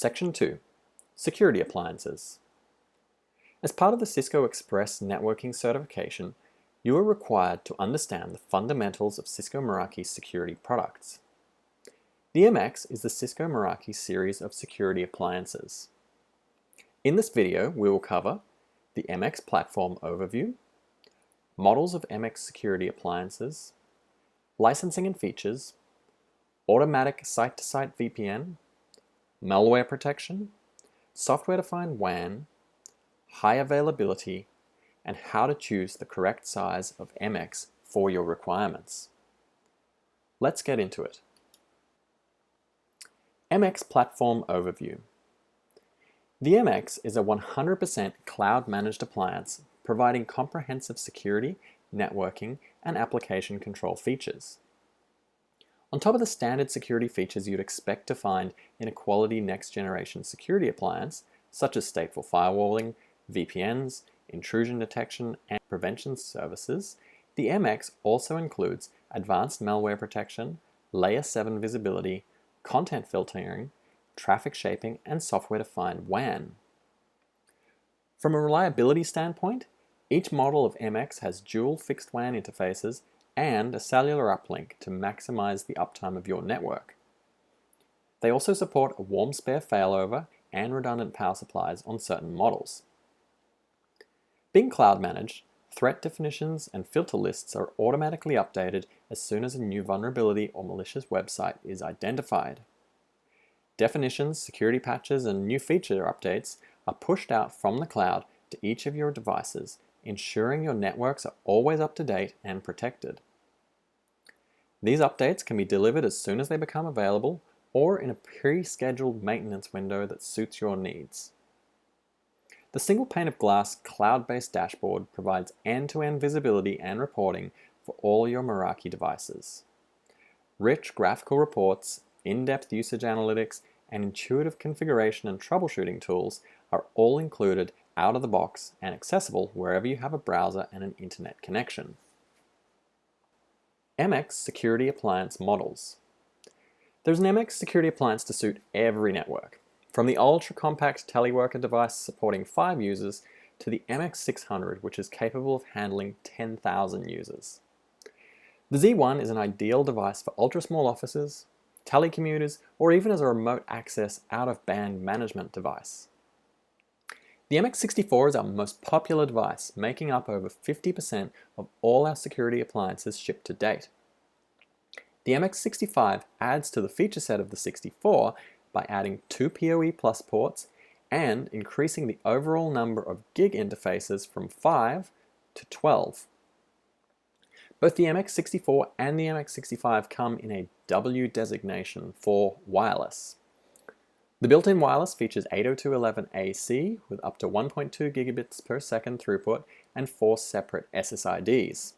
Section 2. Security Appliances. As part of the Cisco Express Networking certification, you are required to understand the fundamentals of Cisco Meraki security products. The MX is the Cisco Meraki series of security appliances. In this video, we will cover the MX platform overview, models of MX security appliances, licensing and features, automatic site-to-site VPN, malware protection, software-defined WAN, high availability, and how to choose the correct size of MX for your requirements. Let's get into it. MX Platform Overview. The MX is a 100% cloud-managed appliance providing comprehensive security, networking, and application control features. On top of the standard security features you'd expect to find in a quality next-generation security appliance, such as stateful firewalling, VPNs, intrusion detection, and prevention services, the MX also includes advanced malware protection, layer 7 visibility, content filtering, traffic shaping, and software-defined WAN. From a reliability standpoint, each model of MX has dual fixed WAN interfaces and a cellular uplink to maximize the uptime of your network. They also support a warm spare failover and redundant power supplies on certain models. Being cloud managed, threat definitions and filter lists are automatically updated as soon as a new vulnerability or malicious website is identified. Definitions, security patches, and new feature updates are pushed out from the cloud to each of your devices, ensuring your networks are always up to date and protected. These updates can be delivered as soon as they become available or in a pre-scheduled maintenance window that suits your needs. The single pane of glass cloud-based dashboard provides end-to-end visibility and reporting for all your Meraki devices. Rich graphical reports, in-depth usage analytics, and intuitive configuration and troubleshooting tools are all included out of the box and accessible wherever you have a browser and an internet connection. MX Security Appliance Models. There's an MX security appliance to suit every network, from the ultra-compact teleworker device supporting 5 users to the MX600, which is capable of handling 10,000 users. The Z1 is an ideal device for ultra-small offices, telecommuters, or even as a remote access out-of-band management device. The MX64 is our most popular device, making up over 50% of all our security appliances shipped to date. The MX65 adds to the feature set of the 64 by adding 2 PoE Plus ports and increasing the overall number of gig interfaces from 5 to 12. Both the MX64 and the MX65 come in a W designation for wireless. The built-in wireless features 802.11ac with up to 1.2 gigabits per second throughput and 4 separate SSIDs.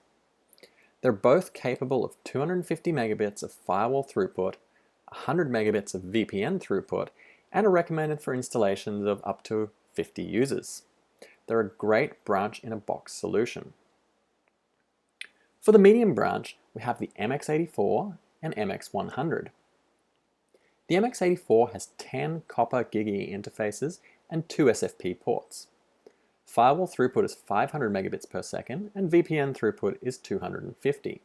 They're both capable of 250 megabits of firewall throughput, 100 megabits of VPN throughput, and are recommended for installations of up to 50 users. They're a great branch-in-a-box solution. For the medium branch, we have the MX84 and MX100. The MX84 has 10 copper GigE interfaces and 2 SFP ports. Firewall throughput is 500 megabits per second and VPN throughput is 250.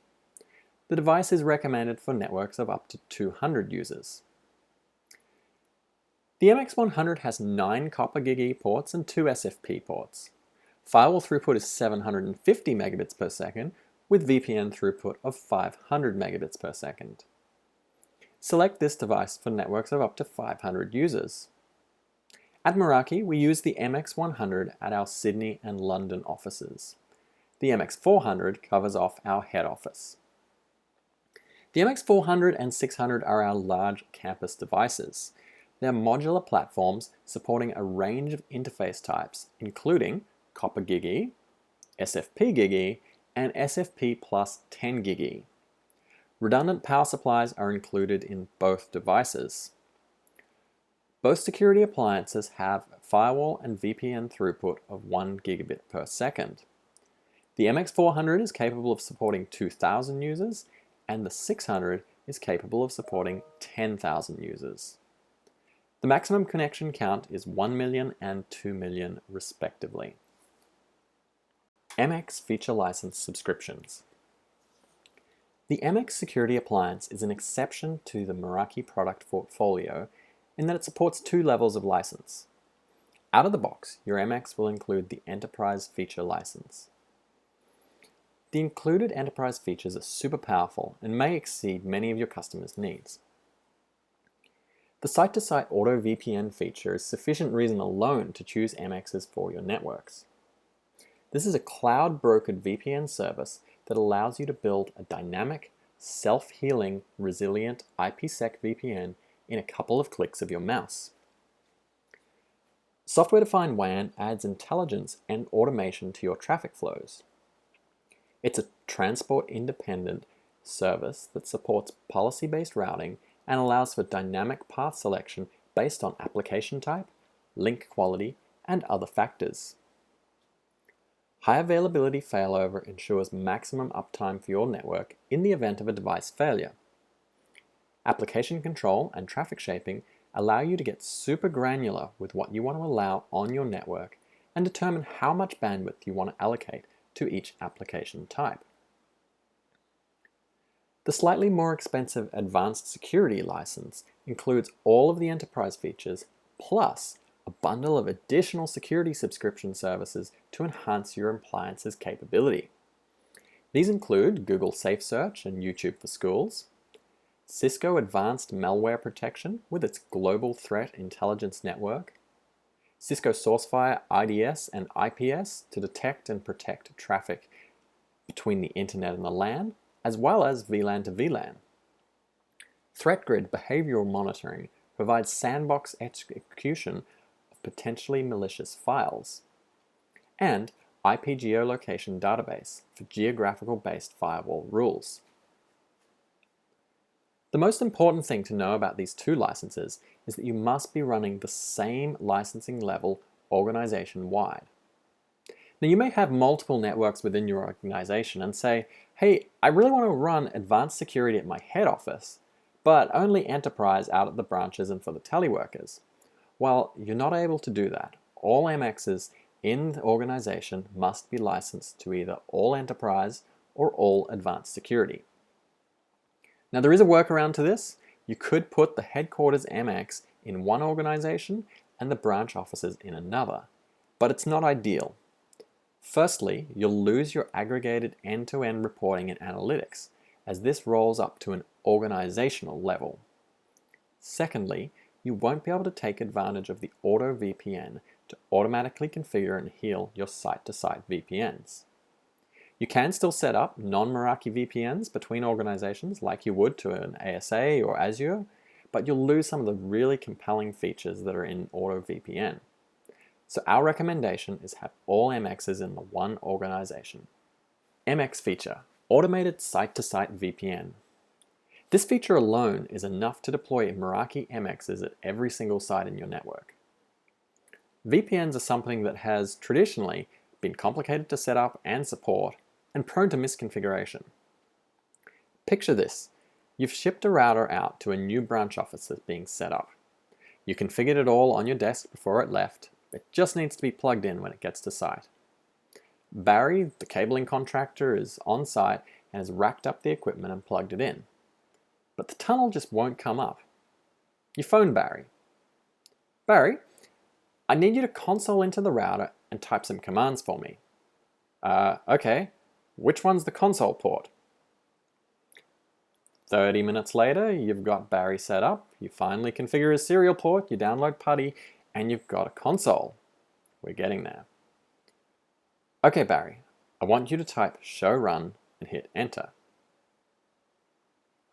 The device is recommended for networks of up to 200 users. The MX100 has 9 copper GigE ports and 2 SFP ports. Firewall throughput is 750 megabits per second with VPN throughput of 500 megabits per second. Select this device for networks of up to 500 users. At Meraki, we use the MX100 at our Sydney and London offices. The MX400 covers off our head office. The MX400 and 600 are our large campus devices. They're modular platforms supporting a range of interface types, including copper GigE, SFP GigE, and SFP plus 10 GigE. Redundant power supplies are included in both devices. Both security appliances have firewall and VPN throughput of 1 gigabit per second. The MX400 is capable of supporting 2,000 users, and the 600 is capable of supporting 10,000 users. The maximum connection count is 1 million and 2 million respectively. MX feature license subscriptions. The MX security appliance is an exception to the Meraki product portfolio in that it supports 2 levels of license. Out of the box, your MX will include the Enterprise feature license. The included enterprise features are super powerful and may exceed many of your customers' needs. The site-to-site auto VPN feature is sufficient reason alone to choose MXs for your networks. This is a cloud-brokered VPN service that allows you to build a dynamic, self-healing, resilient IPsec VPN in a couple of clicks of your mouse. Software-defined WAN adds intelligence and automation to your traffic flows. It's a transport-independent service that supports policy-based routing and allows for dynamic path selection based on application type, link quality, and other factors. High availability failover ensures maximum uptime for your network in the event of a device failure. Application control and traffic shaping allow you to get super granular with what you want to allow on your network and determine how much bandwidth you want to allocate to each application type. The slightly more expensive Advanced Security license includes all of the enterprise features plus a bundle of additional security subscription services to enhance your appliance's capability. These include Google Safe Search and YouTube for Schools, Cisco Advanced Malware Protection with its Global Threat Intelligence Network, Cisco SourceFire IDS and IPS to detect and protect traffic between the internet and the LAN, as well as VLAN to VLAN. ThreatGrid Behavioral Monitoring provides sandbox execution of potentially malicious files, and IP Geolocation Database for geographical-based firewall rules. The most important thing to know about these 2 licenses is that you must be running the same licensing level organization-wide. Now, you may have multiple networks within your organization and say, hey, I really want to run advanced security at my head office, but only enterprise out at the branches and for the teleworkers. Well, you're not able to do that. All MXs in the organization must be licensed to either all enterprise or all advanced security. Now, there is a workaround to this. You could put the headquarters MX in one organization and the branch offices in another, but it's not ideal. Firstly, you'll lose your aggregated end-to-end reporting and analytics, as this rolls up to an organizational level. Secondly, you won't be able to take advantage of the Auto VPN to automatically configure and heal your site-to-site VPNs. You can still set up non-Meraki VPNs between organizations like you would to an ASA or Azure, but you'll lose some of the really compelling features that are in Auto VPN. So our recommendation is have all MXs in the one organization. MX feature, Automated Site-to-Site VPN. This feature alone is enough to deploy Meraki MXs at every single site in your network. VPNs are something that has traditionally been complicated to set up and support and prone to misconfiguration. Picture this. You've shipped a router out to a new branch office that's being set up. You configured it all on your desk before it left. It just needs to be plugged in when it gets to site. Barry, the cabling contractor, is on site and has racked up the equipment and plugged it in. But the tunnel just won't come up. You phone Barry. Barry, I need you to console into the router and type some commands for me. Okay. Which one's the console port? 30 minutes later, you've got Barry set up, you finally configure his serial port, you download PuTTY, and you've got a console. We're getting there. Okay, Barry, I want you to type show run and hit enter.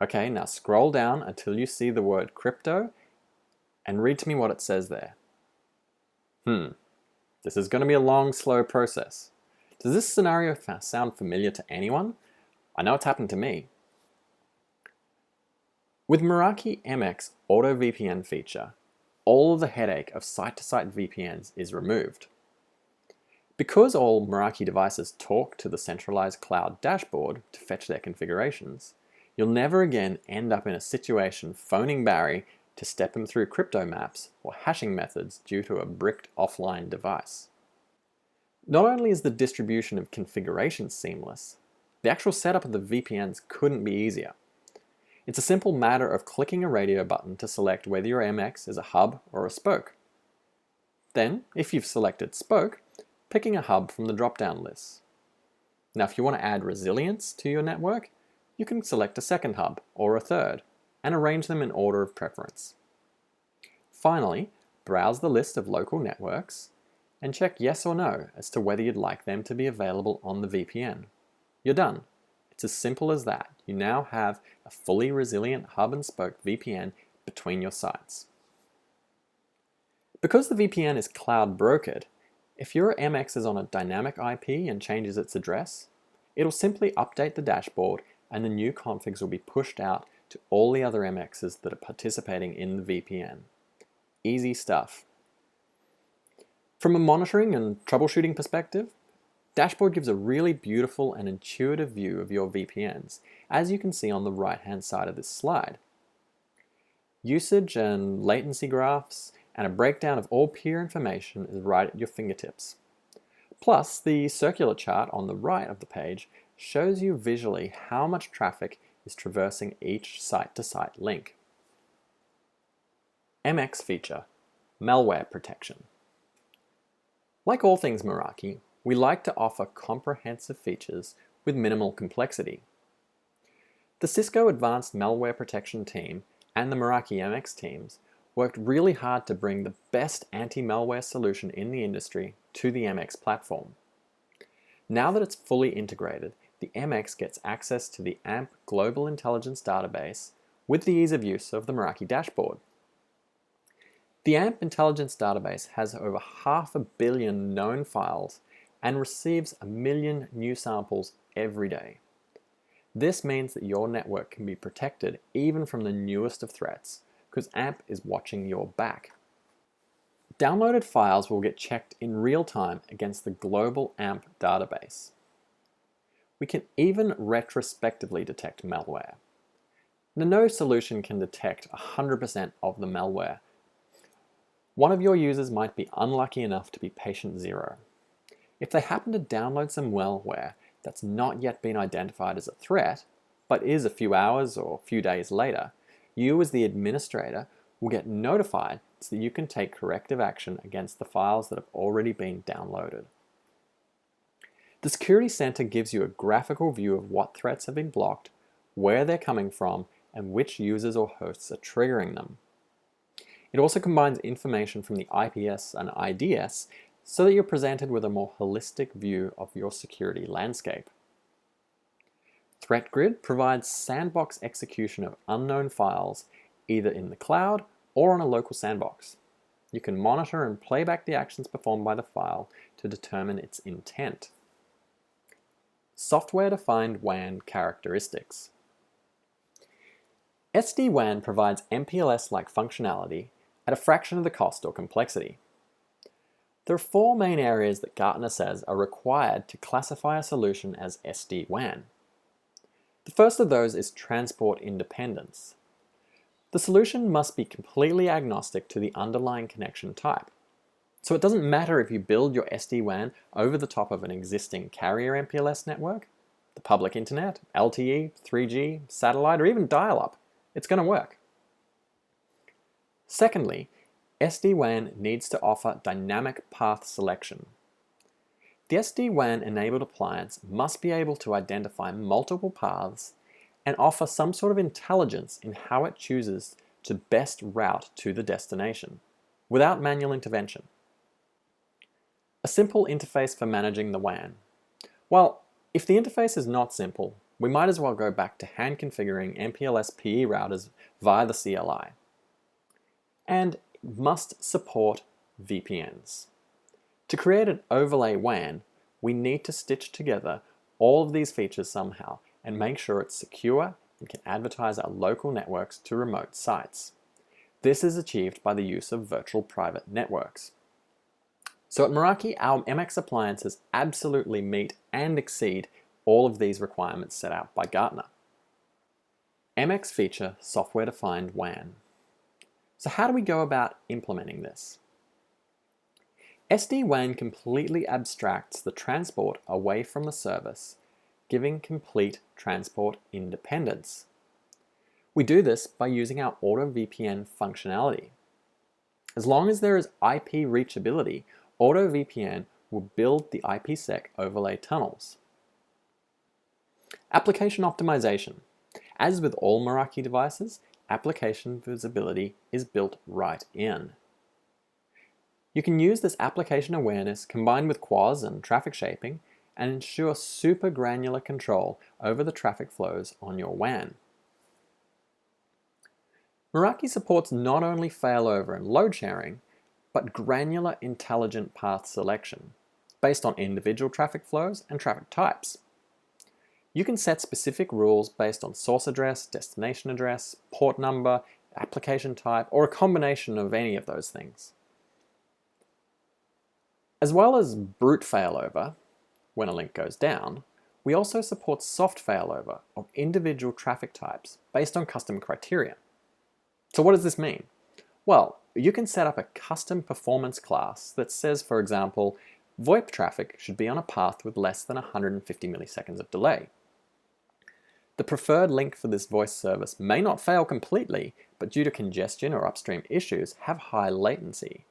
Okay, now scroll down until you see the word crypto and read to me what it says there. This is going to be a long, slow process. Does this scenario sound familiar to anyone? I know it's happened to me. With Meraki MX Auto VPN feature, all of the headache of site-to-site VPNs is removed. Because all Meraki devices talk to the centralized cloud dashboard to fetch their configurations, you'll never again end up in a situation phoning Barry to step them through crypto maps or hashing methods due to a bricked offline device. Not only is the distribution of configurations seamless, the actual setup of the VPNs couldn't be easier. It's a simple matter of clicking a radio button to select whether your MX is a hub or a spoke. Then, if you've selected spoke, picking a hub from the drop-down list. Now, if you want to add resilience to your network, you can select a second hub or a third and arrange them in order of preference. Finally, browse the list of local networks and check yes or no as to whether you'd like them to be available on the VPN. You're done. It's as simple as that. You now have a fully resilient hub and spoke VPN between your sites. Because the VPN is cloud brokered, if your MX is on a dynamic IP and changes its address, it'll simply update the dashboard and the new configs will be pushed out to all the other MXs that are participating in the VPN. Easy stuff. From a monitoring and troubleshooting perspective, Dashboard gives a really beautiful and intuitive view of your VPNs, as you can see on the right-hand side of this slide. Usage and latency graphs and a breakdown of all peer information is right at your fingertips. Plus, the circular chart on the right of the page shows you visually how much traffic is traversing each site-to-site link. MX feature, malware protection. Like all things Meraki, we like to offer comprehensive features with minimal complexity. The Cisco Advanced Malware Protection team and the Meraki MX teams worked really hard to bring the best anti-malware solution in the industry to the MX platform. Now that it's fully integrated, the MX gets access to the AMP Global Intelligence Database with the ease of use of the Meraki dashboard. The AMP Intelligence Database has over 500 million known files and receives 1 million new samples every day. This means that your network can be protected even from the newest of threats, because AMP is watching your back. Downloaded files will get checked in real time against the global AMP database. We can even retrospectively detect malware. Now, no solution can detect 100% of the malware. One of your users might be unlucky enough to be patient zero. If they happen to download some malware that's not yet been identified as a threat, but is a few hours or a few days later, you as the administrator will get notified so that you can take corrective action against the files that have already been downloaded. The Security Center gives you a graphical view of what threats have been blocked, where they're coming from, and which users or hosts are triggering them. It also combines information from the IPS and IDS so that you're presented with a more holistic view of your security landscape. ThreatGrid provides sandbox execution of unknown files either in the cloud or on a local sandbox. You can monitor and play back the actions performed by the file to determine its intent. Software-defined WAN characteristics. SD-WAN provides MPLS-like functionality at a fraction of the cost or complexity. There are 4 main areas that Gartner says are required to classify a solution as SD-WAN. The first of those is transport independence. The solution must be completely agnostic to the underlying connection type. So it doesn't matter if you build your SD-WAN over the top of an existing carrier MPLS network, the public internet, LTE, 3G, satellite, or even dial-up. It's going to work. Secondly, SD-WAN needs to offer dynamic path selection. The SD-WAN enabled appliance must be able to identify multiple paths and offer some sort of intelligence in how it chooses to best route to the destination, without manual intervention. A simple interface for managing the WAN. Well, if the interface is not simple, we might as well go back to hand configuring MPLS PE routers via the CLI. And must support VPNs. To create an overlay WAN, we need to stitch together all of these features somehow and make sure it's secure and can advertise our local networks to remote sites. This is achieved by the use of virtual private networks. So at Meraki, our MX appliances absolutely meet and exceed all of these requirements set out by Gartner. MX feature software-defined WAN. So how do we go about implementing this? SD-WAN completely abstracts the transport away from the service, giving complete transport independence. We do this by using our AutoVPN functionality. As long as there is IP reachability, AutoVPN will build the IPsec overlay tunnels. Application optimization. As with all Meraki devices, application visibility is built right in. You can use this application awareness combined with QoS and traffic shaping and ensure super granular control over the traffic flows on your WAN. Meraki supports not only failover and load sharing, but granular intelligent path selection based on individual traffic flows and traffic types. You can set specific rules based on source address, destination address, port number, application type, or a combination of any of those things. As well as brute failover, when a link goes down, we also support soft failover of individual traffic types based on custom criteria. So what does this mean? Well, you can set up a custom performance class that says, for example, VoIP traffic should be on a path with less than 150 milliseconds of delay. The preferred link for this voice service may not fail completely, but due to congestion or upstream issues, have high latency.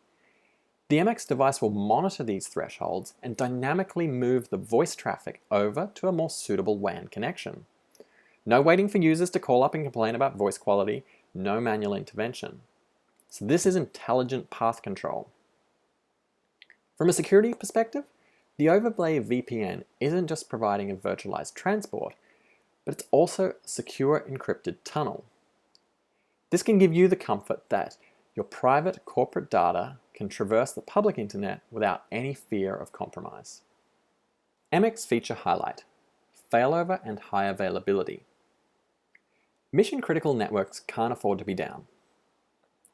The MX device will monitor these thresholds and dynamically move the voice traffic over to a more suitable WAN connection. No waiting for users to call up and complain about voice quality, no manual intervention. So this is intelligent path control. From a security perspective, the overlay VPN isn't just providing a virtualized transport, but it's also a secure encrypted tunnel. This can give you the comfort that your private corporate data can traverse the public internet without any fear of compromise. MX feature highlight: failover and high availability. Mission-critical networks can't afford to be down.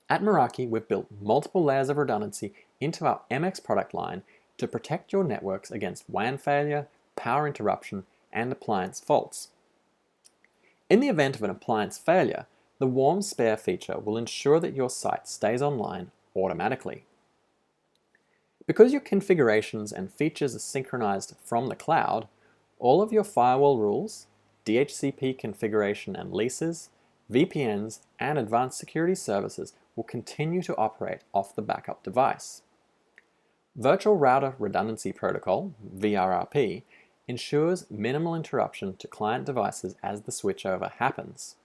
At Meraki, we've built multiple layers of redundancy into our MX product line to protect your networks against WAN failure, power interruption, and appliance faults. In the event of an appliance failure, the warm spare feature will ensure that your site stays online automatically. Because your configurations and features are synchronized from the cloud, all of your firewall rules, DHCP configuration and leases, VPNs, and advanced security services will continue to operate off the backup device. Virtual Router Redundancy Protocol, VRRP, ensures minimal interruption to client devices as the switchover happens.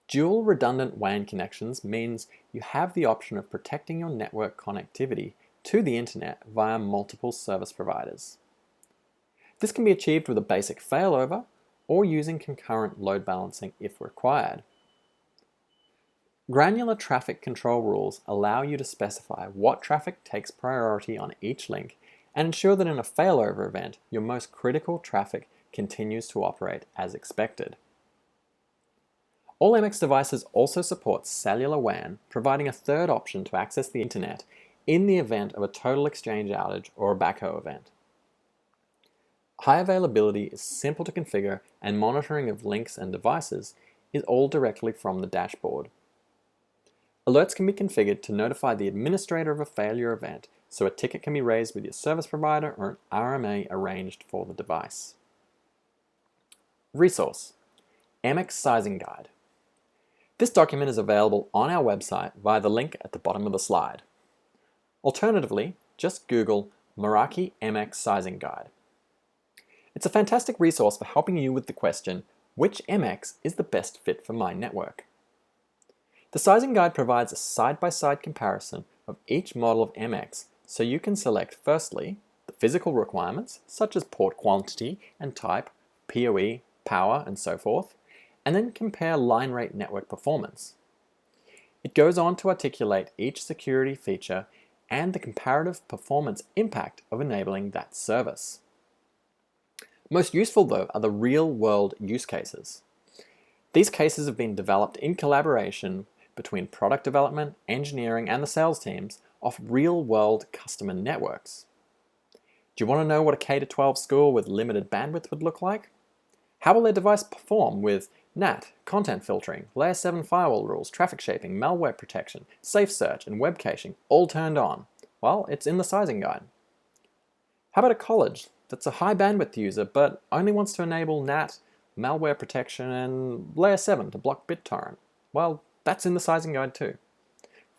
Dual redundant WAN connections means you have the option of protecting your network connectivity to the internet via multiple service providers. This can be achieved with a basic failover or using concurrent load balancing if required. Granular traffic control rules allow you to specify what traffic takes priority on each link and ensure that in a failover event, your most critical traffic continues to operate as expected. All MX devices also support cellular WAN, providing a third option to access the internet in the event of a total exchange outage or a backhoe event. High availability is simple to configure, and monitoring of links and devices is all directly from the dashboard. Alerts can be configured to notify the administrator of a failure event, so a ticket can be raised with your service provider or an RMA arranged for the device. Resource: MX Sizing Guide. This document is available on our website via the link at the bottom of the slide. Alternatively, just Google Meraki MX Sizing Guide. It's a fantastic resource for helping you with the question, which MX is the best fit for my network? The sizing guide provides a side-by-side comparison of each model of MX so you can select firstly the physical requirements such as port quantity and type, PoE, power, and so forth, and then compare line rate network performance. It goes on to articulate each security feature and the comparative performance impact of enabling that service. Most useful, though, are the real-world use cases. These cases have been developed in collaboration between product development, engineering, and the sales teams of real-world customer networks. Do you want to know what a K-12 school with limited bandwidth would look like? How will their device perform with NAT, content filtering, Layer 7 firewall rules, traffic shaping, malware protection, safe search, and web caching all turned on. Well, it's in the sizing guide. How about a college that's a high bandwidth user but only wants to enable NAT, malware protection, and Layer 7 to block BitTorrent? Well, that's in the sizing guide too.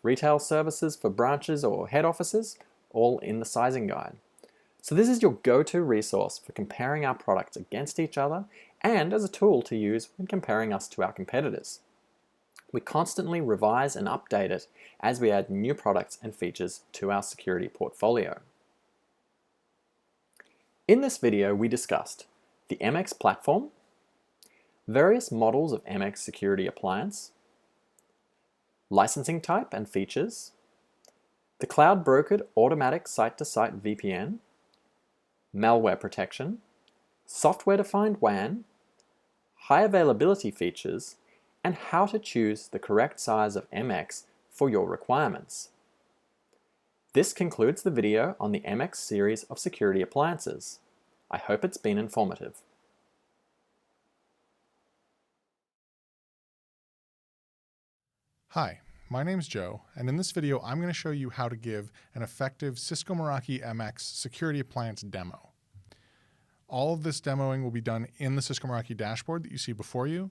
Retail services for branches or head offices, all in the sizing guide. So this is your go-to resource for comparing our products against each other and as a tool to use when comparing us to our competitors. We constantly revise and update it as we add new products and features to our security portfolio. In this video, we discussed the MX platform, various models of MX security appliance, licensing type and features, the cloud-brokered automatic site-to-site VPN, malware protection, software-defined WAN, high availability features, and how to choose the correct size of MX for your requirements. This concludes the video on the MX series of security appliances. I hope it's been informative. Hi, my name's Joe, and in this video I'm going to show you how to give an effective Cisco Meraki MX security appliance demo. All of this demoing will be done in the Cisco Meraki dashboard that you see before you,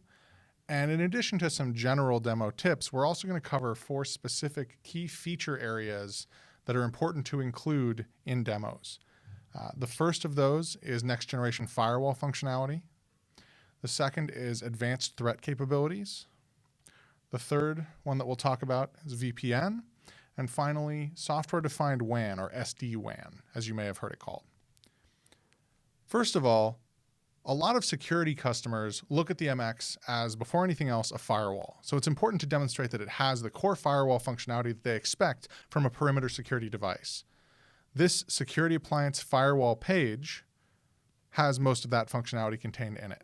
and in addition to some general demo tips, we're also going to cover 4 specific key feature areas that are important to include in demos. The first of those is next generation firewall functionality. The second is advanced threat capabilities. The third one that we'll talk about is VPN. And finally, software-defined WAN, or SD-WAN, as you may have heard it called. First of all, a lot of security customers look at the MX as, before anything else, a firewall. So it's important to demonstrate that it has the core firewall functionality that they expect from a perimeter security device. This security appliance firewall page has most of that functionality contained in it.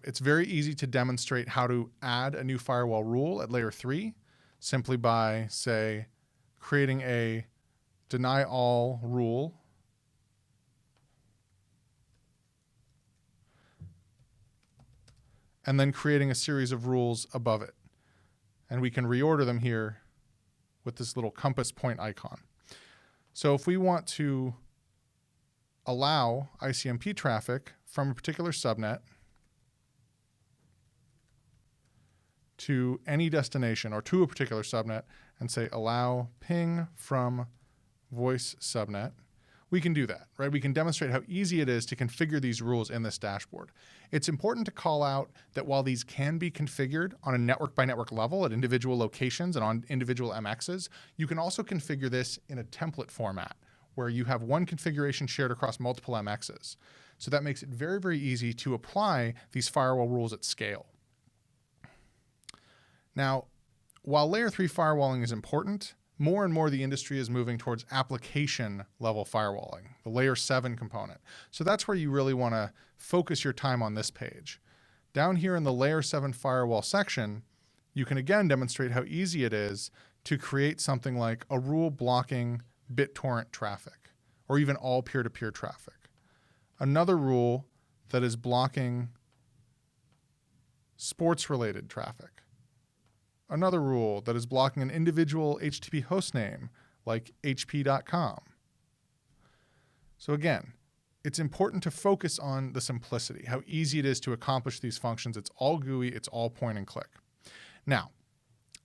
It's very easy to demonstrate how to add a new firewall rule at layer 3 simply by, say, creating a deny all rule and then creating a series of rules above it. And we can reorder them here with this little compass point icon. So if we want to allow ICMP traffic from a particular subnet to any destination or to a particular subnet and say allow ping from voice subnet, we can do that, right? We can demonstrate how easy it is to configure these rules in this dashboard. It's important to call out that while these can be configured on a network by network level at individual locations and on individual MXs, you can also configure this in a template format where you have one configuration shared across multiple MXs. So that makes it very, very easy to apply these firewall rules at scale. Now, while layer 3 firewalling is important, more and more the industry is moving towards application level firewalling, the layer 7 component. So that's where you really want to focus your time on this page. Down here in the layer 7 firewall section, you can again demonstrate how easy it is to create something like a rule blocking BitTorrent traffic, or even all peer-to-peer traffic. Another rule that is blocking sports-related traffic. Another rule that is blocking an individual HTTP hostname like hp.com. So again, it's important to focus on the simplicity, how easy it is to accomplish these functions. It's all GUI, it's all point and click. Now,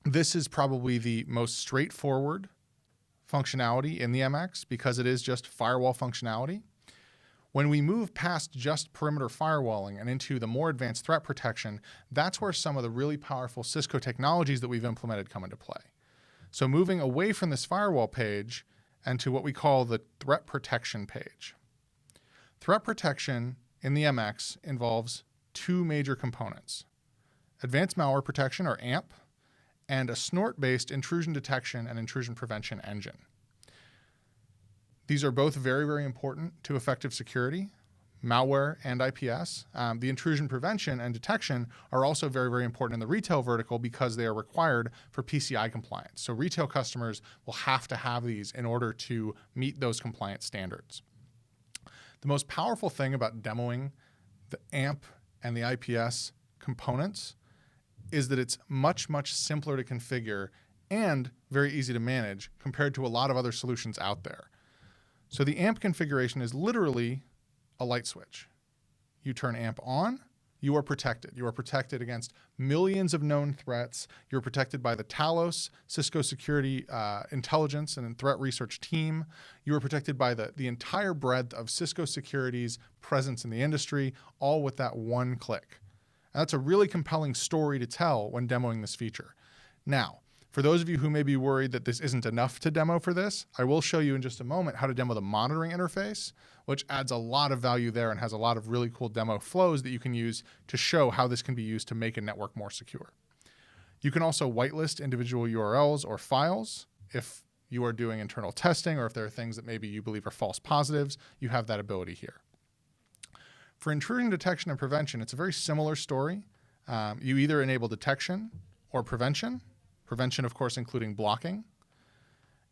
this is probably the most straightforward functionality in the MX because it is just firewall functionality. When we move past just perimeter firewalling and into the more advanced threat protection, that's where some of the really powerful Cisco technologies that we've implemented come into play. So moving away from this firewall page and to what we call the threat protection page. Threat protection in the MX involves 2 major components: advanced malware protection, or AMP, and a snort-based intrusion detection and intrusion prevention engine. These are both very, very important to effective security, malware and IPS. The intrusion prevention and detection are also very, very important in the retail vertical because they are required for PCI compliance. So retail customers will have to have these in order to meet those compliance standards. The most powerful thing about demoing the AMP and the IPS components is that it's much, much simpler to configure and very easy to manage compared to a lot of other solutions out there. So the AMP configuration is literally a light switch. You turn AMP on, you are protected. You are protected against millions of known threats. You're protected by the Talos, Cisco security intelligence and threat research team. You are protected by the entire breadth of Cisco Security's presence in the industry, all with that one click. And that's a really compelling story to tell when demoing this feature. Now, for those of you who may be worried that this isn't enough to demo for this, I will show you in just a moment how to demo the monitoring interface, which adds a lot of value there and has a lot of really cool demo flows that you can use to show how this can be used to make a network more secure. You can also whitelist individual URLs or files if you are doing internal testing or if there are things that maybe you believe are false positives, you have that ability here. For intrusion detection and prevention, it's a very similar story. You either enable detection or prevention. Prevention, of course, including blocking.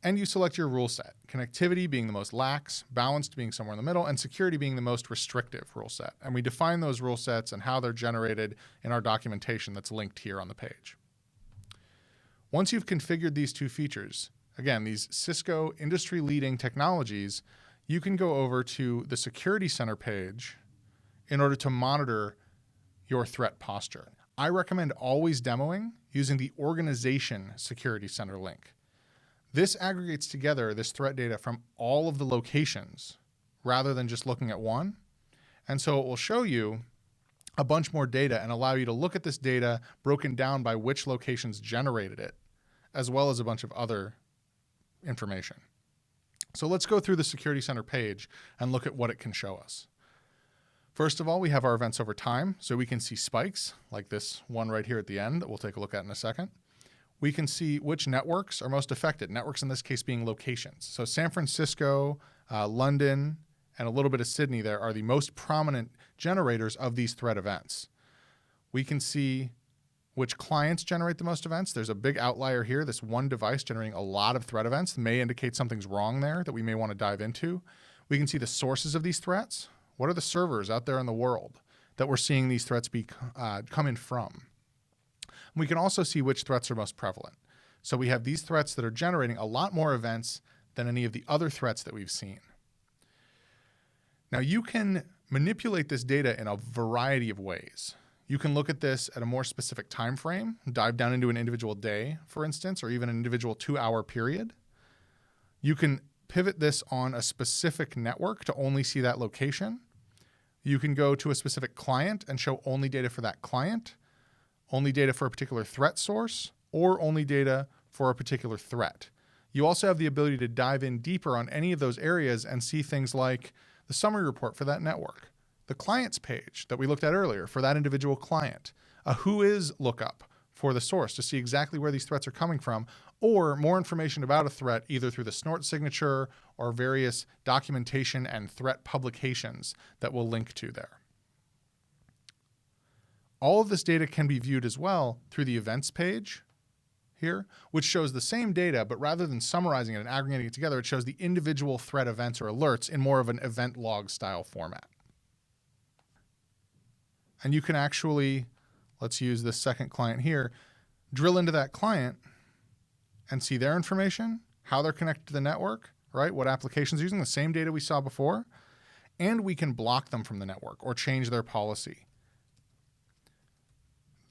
And you select your rule set, connectivity being the most lax, balanced being somewhere in the middle, and security being the most restrictive rule set. And we define those rule sets and how they're generated in our documentation that's linked here on the page. Once you've configured these two features, again, these Cisco industry-leading technologies, you can go over to the Security Center page in order to monitor your threat posture. I recommend always demoing using the Organization Security Center link. This aggregates together this threat data from all of the locations rather than just looking at one. And so it will show you a bunch more data and allow you to look at this data broken down by which locations generated it, as well as a bunch of other information. So let's go through the Security Center page and look at what it can show us. First of all, we have our events over time, so we can see spikes, like this one right here at the end that we'll take a look at in a second. We can see which networks are most affected, networks in this case being locations. So San Francisco, London, and a little bit of Sydney there are the most prominent generators of these threat events. We can see which clients generate the most events. There's a big outlier here, this one device generating a lot of threat events that may indicate something's wrong there that we may want to dive into. We can see the sources of these threats. What are the servers out there in the world that we're seeing these threats be coming from? We can also see which threats are most prevalent. So we have these threats that are generating a lot more events than any of the other threats that we've seen. Now you can manipulate this data in a variety of ways. You can look at this at a more specific time frame, dive down into an individual day, for instance, or even an individual 2-hour period. You can pivot this on a specific network to only see that location. You can go to a specific client and show only data for that client, only data for a particular threat source, or only data for a particular threat. You also have the ability to dive in deeper on any of those areas and see things like the summary report for that network, the clients page that we looked at earlier for that individual client, a who is lookup for the source to see exactly where these threats are coming from, or more information about a threat either through the snort signature or various documentation and threat publications that we'll link to there. All of this data can be viewed as well through the events page here, which shows the same data, but rather than summarizing it and aggregating it together, it shows the individual threat events or alerts in more of an event log style format. And you can actually, let's use this second client here, drill into that client and see their information, how they're connected to the network, right? What applications are using, the same data we saw before, and we can block them from the network or change their policy.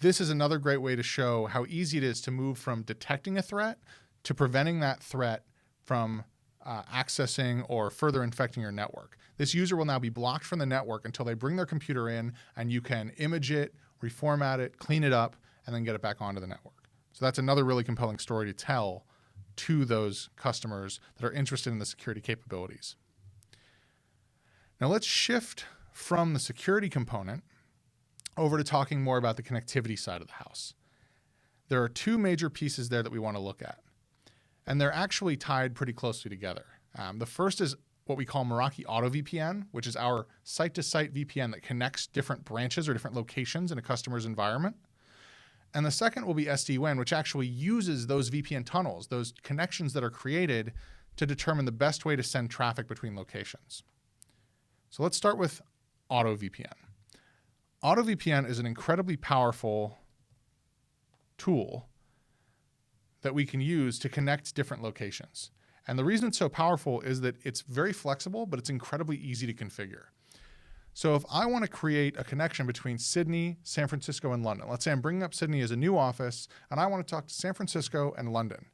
This is another great way to show how easy it is to move from detecting a threat to preventing that threat from accessing or further infecting your network. This user will now be blocked from the network until they bring their computer in and you can image it, reformat it, clean it up, and then get it back onto the network. So that's another really compelling story to tell to those customers that are interested in the security capabilities. Now let's shift from the security component over to talking more about the connectivity side of the house. There are two major pieces there that we want to look at, and they're actually tied pretty closely together. The first is what we call Meraki Auto VPN, which is our site-to-site VPN that connects different branches or different locations in a customer's environment. And the second will be SD-WAN, which actually uses those VPN tunnels, those connections that are created to determine the best way to send traffic between locations. So let's start with Auto VPN. AutoVPN is an incredibly powerful tool that we can use to connect different locations. And the reason it's so powerful is that it's very flexible, but it's incredibly easy to configure. So if I want to create a connection between Sydney, San Francisco, and London, let's say I'm bringing up Sydney as a new office, and I want to talk to San Francisco and London.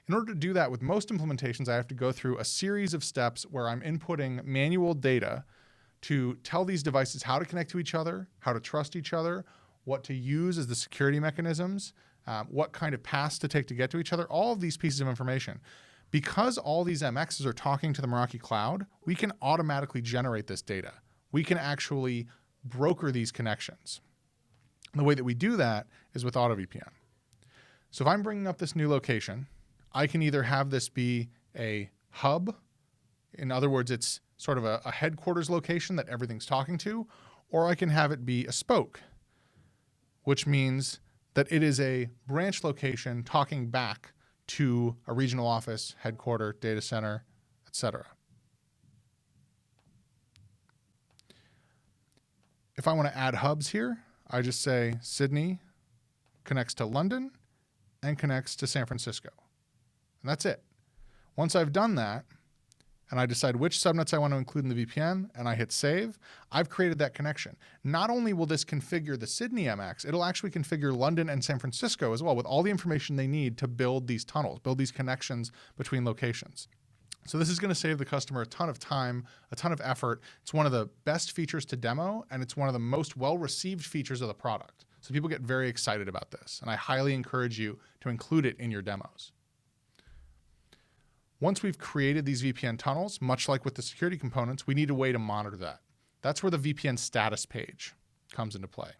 In order to do that with most implementations, I have to go through a series of steps where I'm inputting manual data to tell these devices how to connect to each other, how to trust each other, what to use as the security mechanisms, what kind of paths to take to get to each other, all of these pieces of information. Because all these MXs are talking to the Meraki cloud, we can automatically generate this data. We can actually broker these connections. And the way that we do that is with AutoVPN. So if I'm bringing up this new location, I can either have this be a hub, in other words, it's sort of a headquarters location that everything's talking to, or I can have it be a spoke, which means that it is a branch location talking back to a regional office, headquarter, data center, etc. If I want to add hubs here, I just say Sydney connects to London and connects to San Francisco. And that's it. Once I've done that, and I decide which subnets I want to include in the VPN, and I hit save, I've created that connection. Not only will this configure the Sydney MX, it'll actually configure London and San Francisco as well with all the information they need to build these tunnels, build these connections between locations. So this is going to save the customer a ton of time, a ton of effort. It's one of the best features to demo, and it's one of the most well-received features of the product. So people get very excited about this, and I highly encourage you to include it in your demos. Once we've created these VPN tunnels, much like with the security components, we need a way to monitor that. That's where the VPN status page comes into play.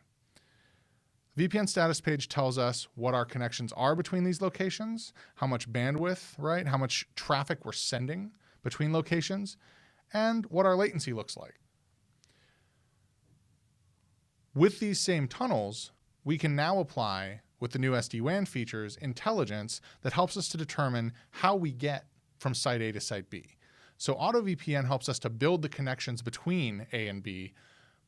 The VPN status page tells us what our connections are between these locations, how much bandwidth, right? How much traffic we're sending between locations, and what our latency looks like. With these same tunnels, we can now apply, with the new SD-WAN features, intelligence that helps us to determine how we get from site A to site B. So AutoVPN helps us to build the connections between A and B,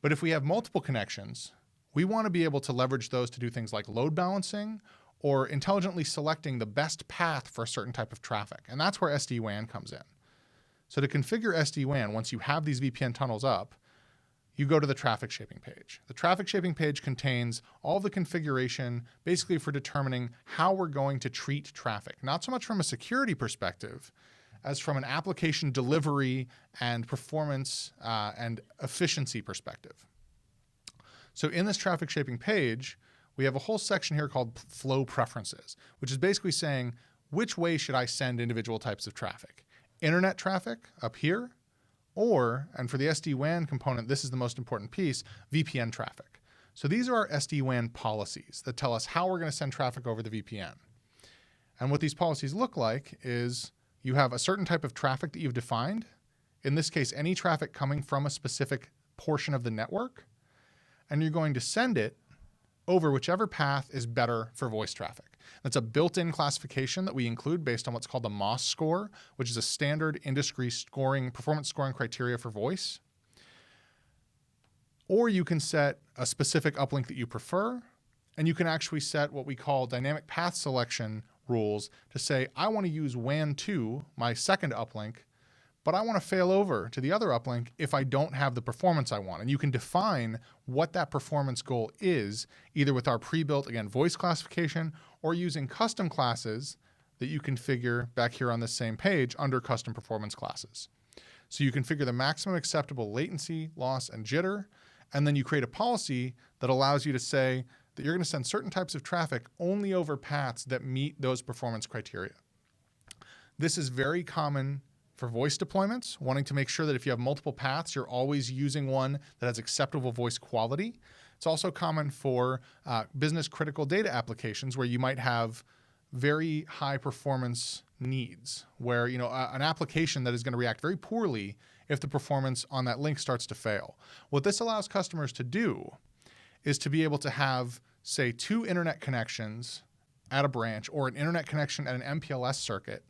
but if we have multiple connections, we want to be able to leverage those to do things like load balancing or intelligently selecting the best path for a certain type of traffic. And that's where SD-WAN comes in. So to configure SD-WAN, once you have these VPN tunnels up, you go to the traffic shaping page. The traffic shaping page contains all the configuration basically for determining how we're going to treat traffic, not so much from a security perspective as from an application delivery and performance and efficiency perspective. So in this traffic shaping page, we have a whole section here called flow preferences, which is basically saying which way should I send individual types of traffic. Internet traffic up here, or, and for the SD-WAN component, this is the most important piece, VPN traffic. So these are our SD-WAN policies that tell us how we're going to send traffic over the VPN. And what these policies look like is you have a certain type of traffic that you've defined, in this case, any traffic coming from a specific portion of the network, and you're going to send it over whichever path is better for voice traffic. That's a built-in classification that we include based on what's called the MOS score, which is a standard industry scoring, performance scoring criteria for voice. Or you can set a specific uplink that you prefer, and you can actually set what we call dynamic path selection rules to say, I want to use WAN 2, my second uplink, but I want to fail over to the other uplink if I don't have the performance I want. And you can define what that performance goal is, either with our pre-built, again, voice classification, or using custom classes that you configure back here on this same page under custom performance classes. So you configure the maximum acceptable latency, loss, and jitter, and then you create a policy that allows you to say that you're going to send certain types of traffic only over paths that meet those performance criteria. This is very common for voice deployments, wanting to make sure that if you have multiple paths, you're always using one that has acceptable voice quality. It's also common for business critical data applications where you might have very high performance needs, where an application that is going to react very poorly if the performance on that link starts to fail. What this allows customers to do is to be able to have, say, 2 internet connections at a branch or an internet connection at an MPLS circuit,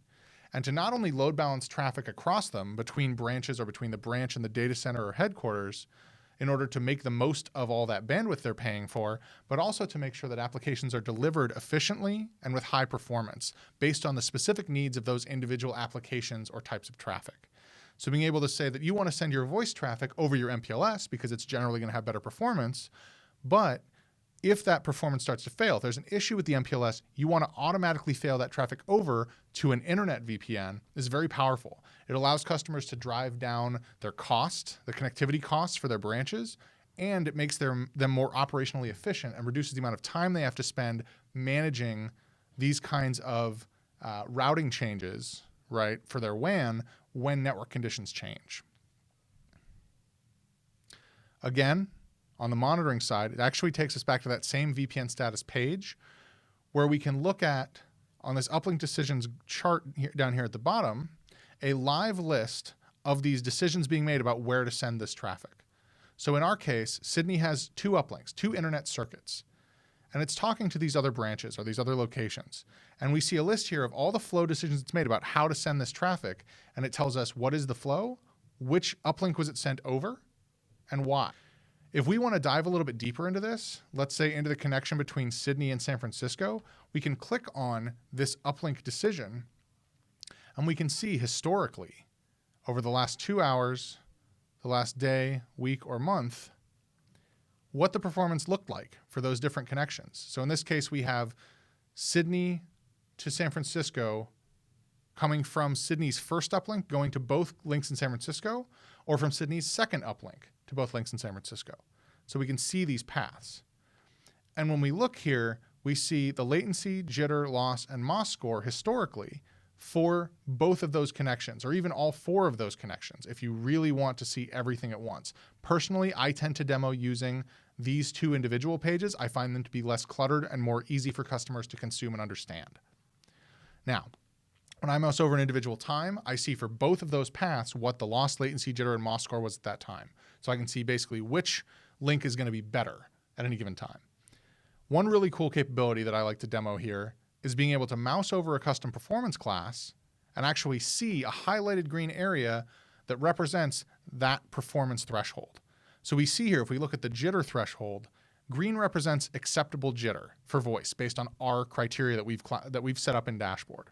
and to not only load balance traffic across them between branches or between the branch and the data center or headquarters, in order to make the most of all that bandwidth they're paying for, but also to make sure that applications are delivered efficiently and with high performance based on the specific needs of those individual applications or types of traffic. So being able to say that you want to send your voice traffic over your MPLS because it's generally going to have better performance, but if that performance starts to fail, if there's an issue with the MPLS, you want to automatically fail that traffic over to an internet VPN is very powerful. It allows customers to drive down their cost, the connectivity costs for their branches, and it makes them more operationally efficient and reduces the amount of time they have to spend managing these kinds of routing changes, right, for their WAN when network conditions change. Again, on the monitoring side, it actually takes us back to that same VPN status page where we can look at, on this uplink decisions chart down here at the bottom, a live list of these decisions being made about where to send this traffic. So in our case, Sydney has 2 uplinks, 2 internet circuits, and it's talking to these other branches or these other locations. And we see a list here of all the flow decisions it's made about how to send this traffic, and it tells us what is the flow, which uplink was it sent over, and why. If we want to dive a little bit deeper into this, let's say into the connection between Sydney and San Francisco, we can click on this uplink decision and we can see historically over the last 2 hours, the last day, week, or month, what the performance looked like for those different connections. So in this case, we have Sydney to San Francisco coming from Sydney's first uplink going to both links in San Francisco, or from Sydney's second uplink to both links in San Francisco. So we can see these paths. And when we look here, we see the latency, jitter, loss, and MOS score historically for both of those connections, or even all 4 of those connections, if you really want to see everything at once. Personally, I tend to demo using these 2 individual pages. I find them to be less cluttered and more easy for customers to consume and understand. Now, when I mouse over an individual time, I see for both of those paths what the loss, latency, jitter, and MOS score was at that time. So I can see basically which link is going to be better at any given time. One really cool capability that I like to demo here is being able to mouse over a custom performance class and actually see a highlighted green area that represents that performance threshold. So we see here, if we look at the jitter threshold, green represents acceptable jitter for voice based on our criteria that we've set up in dashboard.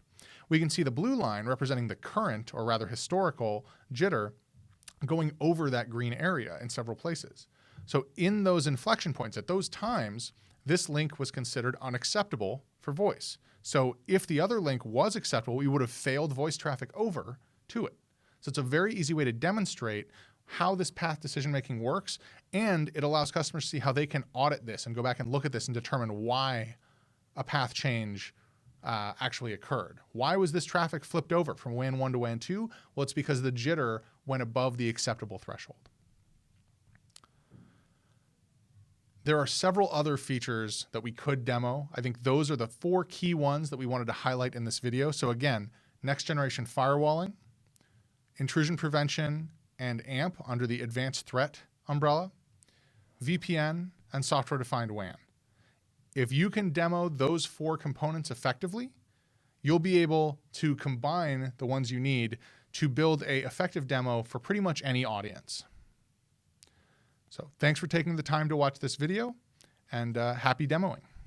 We can see the blue line representing the current, or rather historical, jitter going over that green area in several places. So in those inflection points, at those times, this link was considered unacceptable for voice. So if the other link was acceptable, we would have failed voice traffic over to it. So it's a very easy way to demonstrate how this path decision-making works, and it allows customers to see how they can audit this and go back and look at this and determine why a path change actually occurred. Why was this traffic flipped over from WAN 1 to WAN 2? Well, it's because the jitter went above the acceptable threshold. There are several other features that we could demo. I think those are the 4 key ones that we wanted to highlight in this video. So again, next generation firewalling, intrusion prevention, and AMP under the advanced threat umbrella, VPN, and software-defined WAN. If you can demo those 4 components effectively, you'll be able to combine the ones you need to build an effective demo for pretty much any audience. So thanks for taking the time to watch this video, and happy demoing.